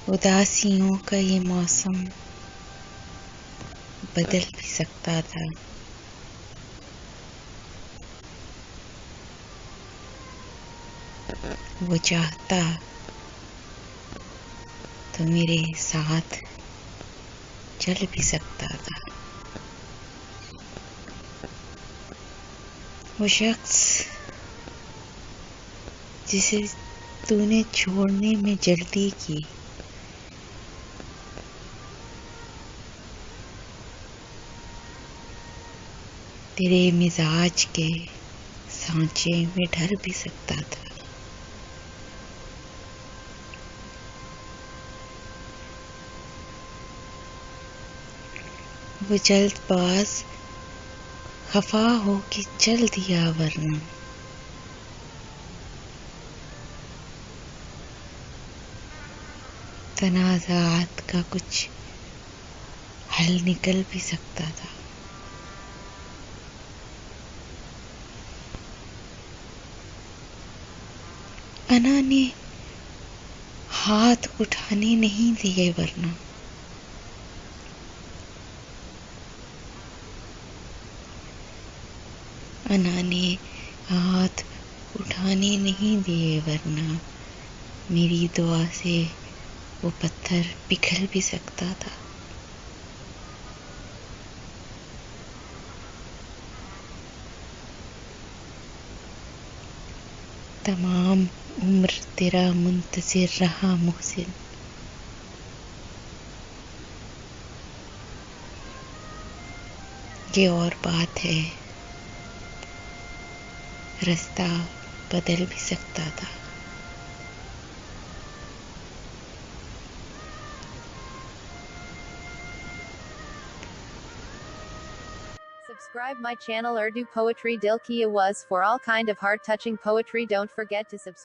उदासियों का ये मौसम बदल भी सकता था। वो चाहता तो मेरे साथ चल भी सकता था। वो शख्स जिसे तूने छोड़ने में जल्दी की, तेरे मिजाज के सांचे में ढल भी सकता था। वो जल्दबाज खफा हो के चल दिया वरना। तनाजात का कुछ हल निकल भी सकता था। अना ने हाथ उठाने नहीं दिए वरना। अना ने हाथ उठाने नहीं दिए वरना मेरी दुआ से वो पत्थर पिघल भी सकता था। तमाम उम्र तेरा मुंतजिर रहा मोहसिन। ये और बात है, रास्ता बदल भी सकता था। Subscribe my channel Urdu Poetry Dil Ki Awaz for all kind of heart touching poetry. Don't forget to subscribe.